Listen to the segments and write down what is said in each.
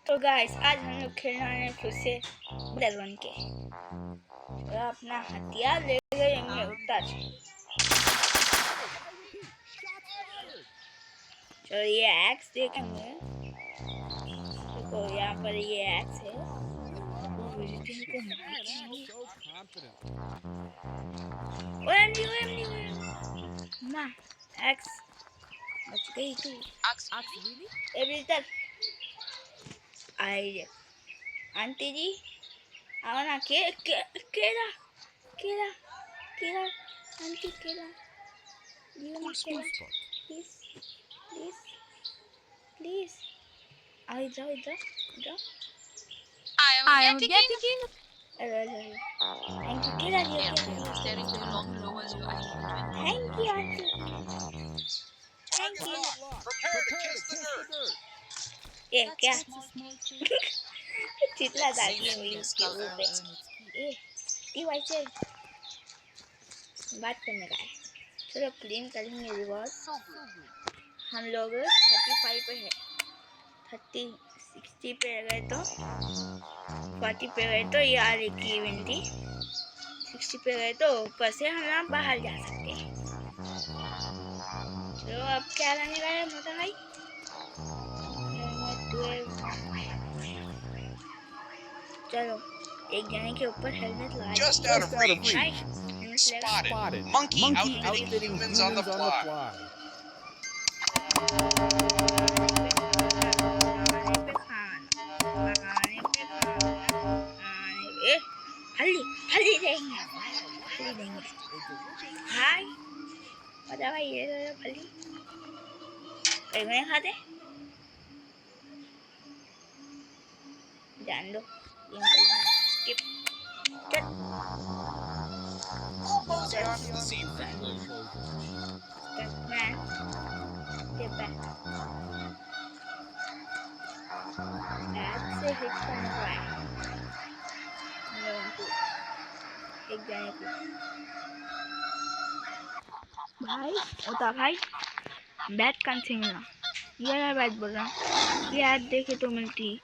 तो गाइस आज हम लोग खेलने वाले हैं फिर से दलवन के। तो अपना हथियार ले लेंगे उतर। चलो ये एक्स देखेंगे। देखो यहाँ पर ये एक्स है। माँ एक्स बच गई तू। एवरीटर आई आंटी जी आओ ना। केला आंटी केला प्लीज आओ इधर। I am getting. Thank you केला दिया। Staring too long, lowers your IQ. Thank you aunty thank you. Prepare to kiss the dirt. ये क्या चिल्ला डाली हुई उसके ऊपर पे। ए टीवाई से बात करने का है। चलो क्लीन करेंगे रिवॉर्ड। हम लोग 35 पे है। 60 पे गए तो 40 पे गए तो ये आ रही की इवेंट थी। 60 पे गए तो ऊपर से हम बाहर जा सकते हैं। चलो अब क्या लाने का है मोटा भाई। चलो एक जने के ऊपर हेलमेट लगाए। Just out of reach. Spotted. Monkey outfitting humans on the fly. फली देंगे हाय पता भाई ये फली कहीं नहीं खाते जान दो skip Almost got the seafood. man get back से हिट करने को है एक जने को भाई होता भाई बैट कहाँ से मिला। ये मैं बैट बोल रहा हूँ। ये ऐड देखे तो मिलती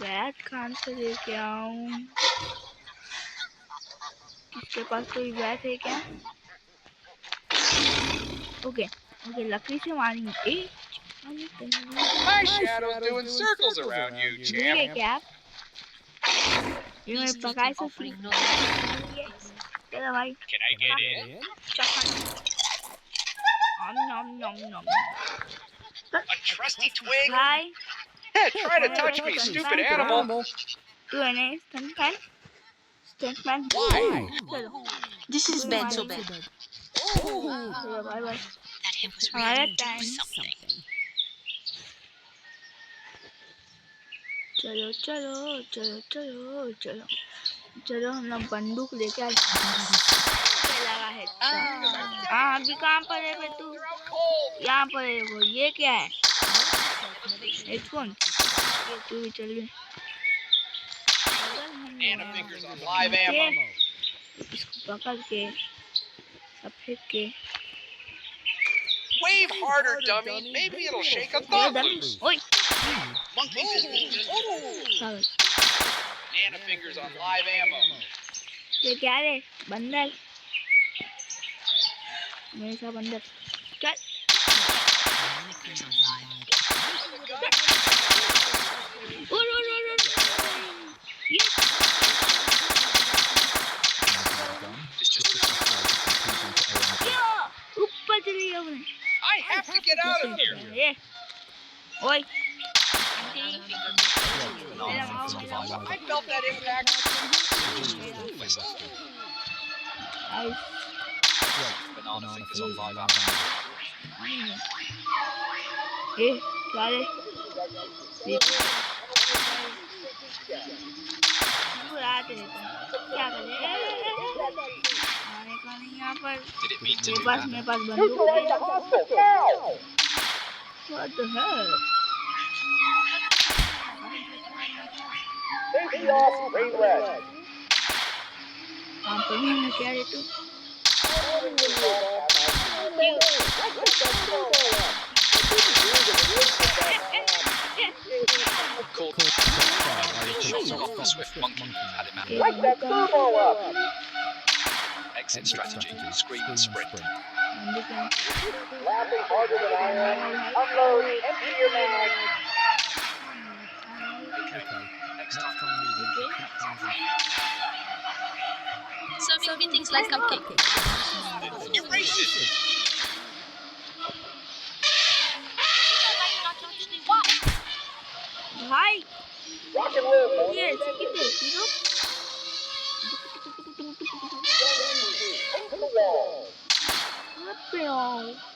बैट कहाँ से लेके आऊँ। किसके पास कोई बैट है क्या। ओके लकड़ी से मारेंगे। My shadow's doing circles around you, champ. क्या ये मैं पकाए से चलो भाई Can I get in? nom A trusty twig? भाई Try to touch me, stupid animal. तू है ना स्टंटमैन Why? चलो This is bad, so bad. चलो बाय That him was हमारा really टाइम doing something. चलो हम लोग बंदूक लेके आए लगा है। हाँ अभी कहाँ पर है तू। यहाँ पर है वो। ये क्या है हेडफोन। ये तू भी चल गए। Nana fingers on live ammo. इसको पकड़ के सब फेंक के Wave harder, dummy. Maybe it'll shake a thought loose. ओए Monkey पागल। Nana fingers on live ammo. ये क्या है बंदर मेरे साथ बंदर क्या ऊपर चली गई। I have to get out of here. ये ओए I felt that impact. Banana fingers on live ammo. क्या रे क्या करे यहाँ पर Did it mean to मेरे do पास that? बंदूक है। What the hell? हाँ पर मैं क्या रे तू So off the swift monkey. Had him ये at बंदूक का exit strategy. Scream and sprint. बंदूक है Okay. Next time we need to keep things in Serving greetings like cupcake. duration. भाई ये ऐसे कितने हीरो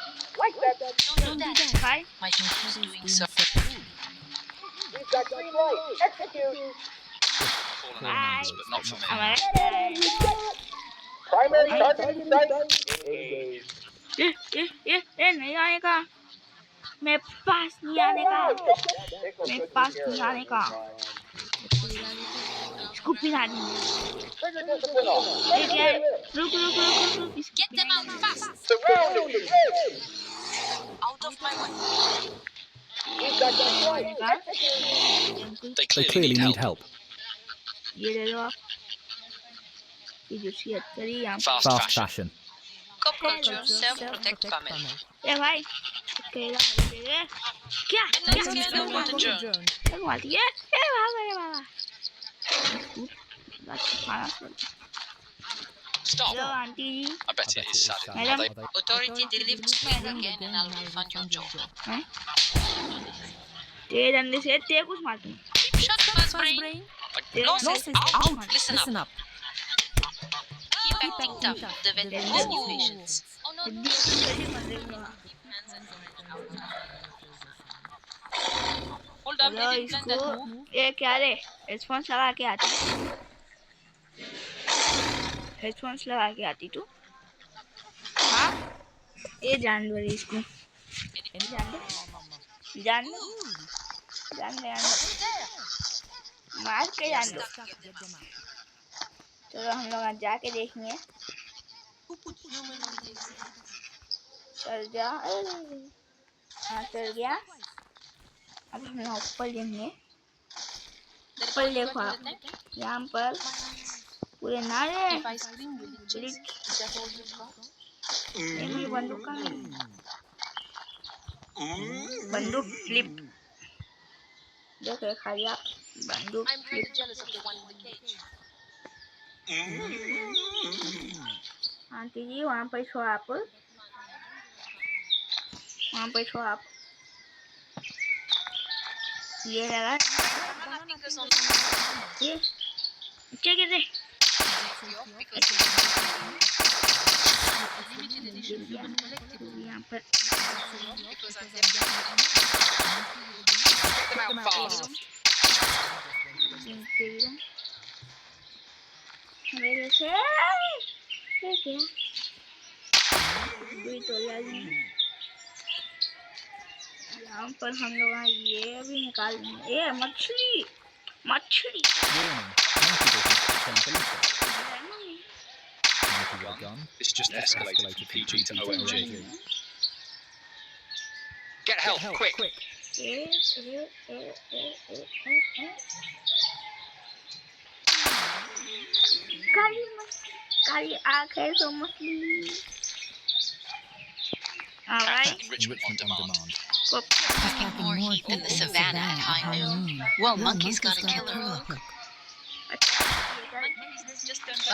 Don't do that. भाई My niece is doing so. Fallen animals, but not for me. हमारे ये नहीं आएगा मेरे पास नहीं आने का मेरे पास नहीं आने का इसको पिला दी ठीक है रुक रुक रुक रुक इसको Get them out fast. Out of my way. पिलाएगा They clearly need help. ये ले लो आप ये जो सियत करी यहाँ Fast fashion. Cop culture, self-protect Pamela. ए भाई अकेला है क्या And let's get them on the journey. लगवा दिया ए बाबा बस खाना Stop. हेलो आंटी जी I bet it is sad. Madam. Are they- Authority delivered speed again and I'll refund your job. हैं तेरे अंदर से तेरे कुछ मार दूँ Shut fast brain. Nonsense out. Listen up. Keep acting tough. The veterans need patience. Oh no. Hold up, hello I didn't plan that इसको move. ये क्या रे हेडफोन्स लगा के आती हेडफोन्स लगा के आती तू हाँ ये जानवर है इसको जान दे जान दे जान दे मार के जान दो चलो हम लोग आज जाके देखेंगे चल जा हाँ चल गया अब हम लोग ऊपर लेंगे ऊपर देखो आप यहाँ पर पूरे नारे If I scream, will it chase? Is that all you've got? ये मेरी बंदूक कहाँ है बंदूक फ्लिप देखो खाली आप बंदूक I'm flip pretty jealous of the one in the cage. Aunty ji वहाँ पर छो आप वहाँ पर छो आप ये लगा My fingers on the ये क्या कहते because limited edition human collectible. यहाँ पर Because I've never Get them out fast. मेरे से ये क्या कोई तो यहाँ पर हम लोग ये भी निकाल देंगे ये मछली मछली This just escalated from PG to OMG. Get help, quick. काली आँख है तो मछली alright Enrichment on demand. packing more heat than the savannah at high noon. Well, monkey's gonna kill her hook. Business just turned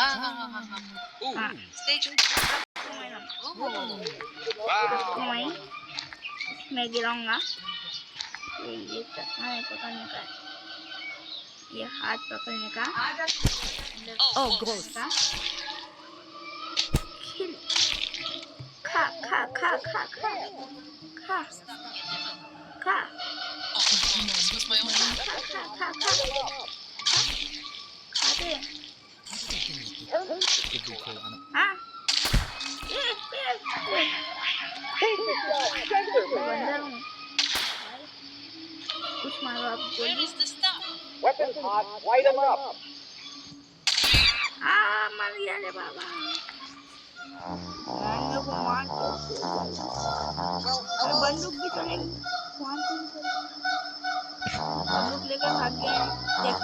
Ooh, stage. wow. मैं गिराऊंगा ये चश्मा है पकड़ने का ये हाथ पकड़ने का Oh, gross. का खिल खा खा खा खा खा खा खा Oh, this was my own. खा खा खा खा खा दे हाँ बंदर हूँ कुछ मारो आप Where is the stuff? Weapons hot, light them up. मार दिया रे बाबा मेरे को मार दो बंदूक भी चलेगी बंदूक लेकर भाग गए देख